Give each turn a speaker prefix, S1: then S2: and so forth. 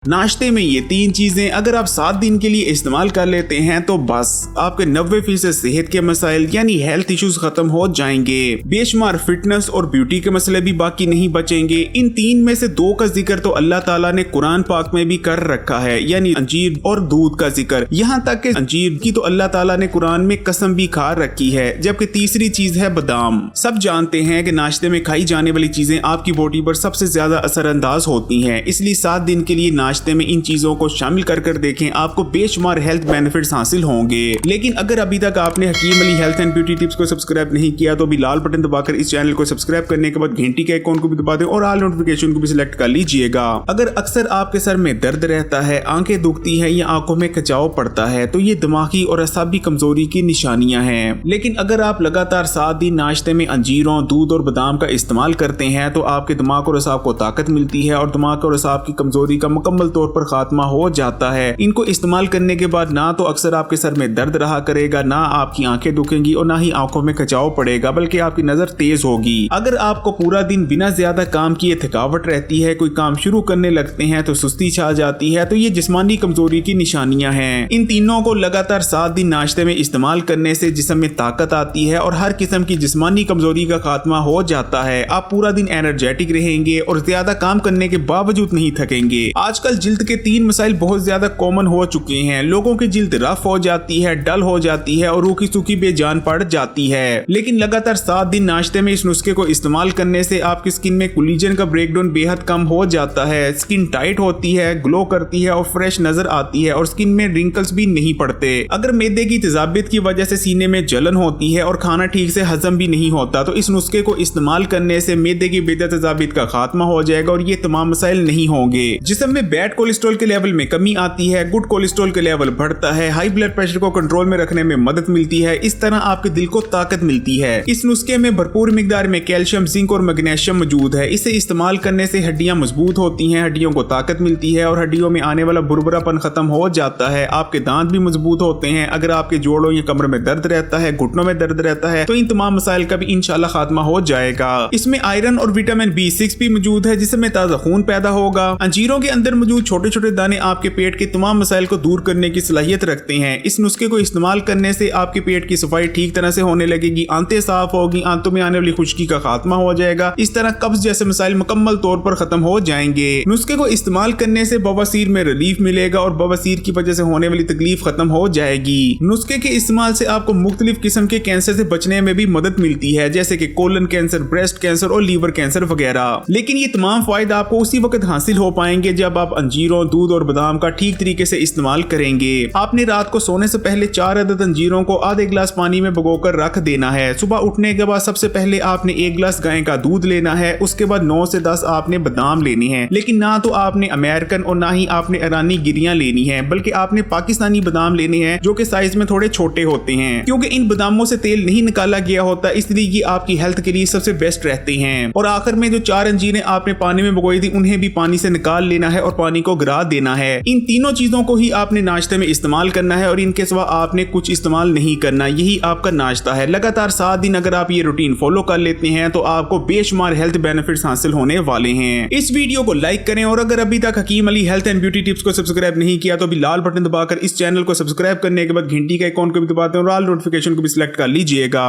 S1: नाश्ते में ये 3 चीजें अगर आप 7 दिन के लिए इस्तेमाल कर लेते हैं तो बस आपके 90% सेहत के मसाइल यानी हेल्थ इश्यूज खत्म हो जाएंगे। बेशुमार फिटनेस और ब्यूटी के मसले भी बाकी नहीं बचेंगे। इन 3 में से 2 का जिक्र तो अल्लाह ताला ने कुरान पाक में भी कर रखा है, यानी अंजीर और दूध का जिक्र। यहाँ तक कि अंजीर की तो अल्लाह ताला ने कुरान में कसम भी खा रखी है। जबकि तीसरी चीज है बादाम। सब जानते हैं कि नाश्ते में खाई जाने वाली चीजें आपकी बॉडी पर सबसे ज्यादा असरअंदाज होती हैं, इसलिए 7 दिन के लिए नाश्ते में इन चीजों को शामिल कर देखें, आपको बेशुमार हेल्थ बेनिफिट्स हासिल होंगे। लेकिन अगर अभी तक आपने Hakim Ali health and beauty tips को सब्सक्राइब नहीं किया तो भी लाल बटन दबाकर इस चैनल को सब्सक्राइब करने के बाद घंटी के आइकॉन को भी दबा दें और ऑल नोटिफिकेशन को भी सिलेक्ट कर लीजिएगा। अगर अक्सर आपके सर में दर्द रहता है, आंखें दुखती है या आंखों में खिंचाव पड़ता है तो ये दिमागी और असाबी कमजोरी की निशानियां हैं। लेकिन अगर आप लगातार 7 दिन नाश्ते में अंजीरों, दूध और बादाम का इस्तेमाल करते हैं तो आपके दिमाग और असाब को ताकत मिलती है और दिमाग और असाब की कमजोरी का मुकम्मल तौर पर खात्मा हो जाता है। इनको इस्तेमाल करने के बाद ना तो अक्सर आपके सर में दर्द रहा करेगा, ना आपकी आंखें दुखेंगी और ना ही आंखों में खिंचाव पड़ेगा, बल्कि आपकी नजर तेज होगी। अगर आपको पूरा दिन बिना ज्यादा काम किए थकावट रहती है, कोई काम शुरू करने लगते हैं तो सुस्ती छा जाती है, तो ये जिस्मानी कमजोरी की निशानियां हैं। इन तीनों को लगातार 7 दिन नाश्ते में इस्तेमाल करने से जिस्म में ताकत आती है और हर किस्म की जिस्मानी कमजोरी का खात्मा हो जाता है। आप पूरा दिन एनर्जेटिक रहेंगे और ज्यादा काम करने के बावजूद नहीं थकेंगे। आजकल जिल्द के 3 मसाइल बहुत ज्यादा कॉमन हो चुके हैं। लोगों की जिल्द रफ हो जाती है, डल हो जाती है और रूखी सूखी बेजान पड़ जाती है। लेकिन लगातार 7 दिन नाश्ते में इस नुस्खे को इस्तेमाल करने से आपकी स्किन में कोलेजन का ब्रेकडाउन बेहद कम हो जाता है। स्किन टाइट होती है, ग्लो करती है और फ्रेश नजर आती है और स्किन में रिंकल्स भी नहीं पड़ते। अगर मैदे की तेजाबियत की वजह से सीने में जलन होती है और खाना ठीक से हजम भी नहीं होता तो इस नुस्खे को इस्तेमाल करने से मैदे की बेतेजाबियत का खात्मा हो जाएगा और ये तमाम मसाइल नहीं होंगे। जिस्म में बैड कोलेस्ट्रॉल के लेवल में कमी आती है, गुड कोलेस्ट्रॉल के लेवल बढ़ता है, हाई ब्लड प्रेशर को कंट्रोल में रखने में मदद मिलती है। इस तरह आपके दिल को ताकत मिलती है। इस नुस्खे में भरपूर मिकदार में कैल्शियम, जिंक और मैग्नीशियम मौजूद है। इसे इस्तेमाल करने से हड्डियां मजबूत होती हैं, हड्डियों को ताकत मिलती है और हड्डियों में आने वाला बुरबुरापन खत्म हो जाता है। आपके दांत भी मजबूत होते हैं। अगर आपके जोड़ों या कमर में दर्द रहता है, घुटनों में दर्द रहता है तो इन तमाम मसाइल का भी इंशाल्लाह खात्मा हो जाएगा। इसमें आयरन और विटामिन B6 भी मौजूद है जिसमें ताजा खून पैदा होगा। अंजीरों के अंदर मौजूद छोटे छोटे दाने आपके पेट के तमाम मसाइल को दूर करने की सलाहियत रखते हैं। इस नुस्खे को इस्तेमाल करने से आपके पेट की सफाई ठीक तरह से होने लगेगी, आंतें साफ होगी, आंतों में आने वाली खुश्की का खात्मा हो जाएगा। इस तरह कब्ज जैसे मसाइल मुकम्मल तौर पर खत्म हो जाएंगे। नुस्खे को इस्तेमाल करने से बवासीर में रिलीफ मिलेगा और बवासीर की वजह से होने वाली तकलीफ खत्म हो जाएगी। नुस्खे के इस्तेमाल से आपको मुख्तलिफ किस्म के कैंसर से बचने में भी मदद मिलती है, जैसे कि कोलन कैंसर, ब्रेस्ट कैंसर और लीवर कैंसर वगैरह। लेकिन ये तमाम फायदा आपको उसी वक्त हासिल हो पाएंगे जब आप अंजीरों, दूध और बादाम का ठीक तरीके से इस्तेमाल करेंगे। आपने रात को सोने से पहले 4 अदद अंजीरों को आधे गिलास पानी में भिगोकर रख देना है। सुबह उठने के बाद सबसे पहले आपने 1 गिलास गाय का दूध लेना है। उसके बाद 9 से 10 आपने बादाम लेने हैं। लेकिन ना तो आपने अमेरिकन और ना ही आपने ईरानी गिरियां लेनी है, बल्कि आपने पाकिस्तानी बादाम लेने हैं जो कि साइज में थोड़े छोटे होते हैं। क्योंकि इन बादामों से तेल नहीं निकाला गया होता, इसलिए ये आपकी हेल्थ के लिए सबसे बेस्ट रहते हैं। और आखिर में जो 4 अंजीरें आपने पानी में भिगोई थी उन्हें भी पानी से निकाल लेना है और पानी को गिरा देना है। इन तीनों चीजों को ही आपने नाश्ते में इस्तेमाल करना है और इनके सिवा आपने कुछ इस्तेमाल नहीं करना। यही आपका नाश्ता है। लगातार 7 दिन अगर आप ये रूटीन फॉलो कर लेते हैं तो आपको बेशुमार हेल्थ बेनिफिट्स हासिल होने वाले हैं। इस वीडियो को लाइक करें और अगर अभी तक Hakim Ali health and beauty tips को सब्सक्राइब नहीं किया तो भी लाल बटन दबाकर इस चैनल को सब्सक्राइब करने के बाद घंटी के आइकॉन को भी दबा दें और ऑल नोटिफिकेशन को भी सिलेक्ट कर लीजिएगा।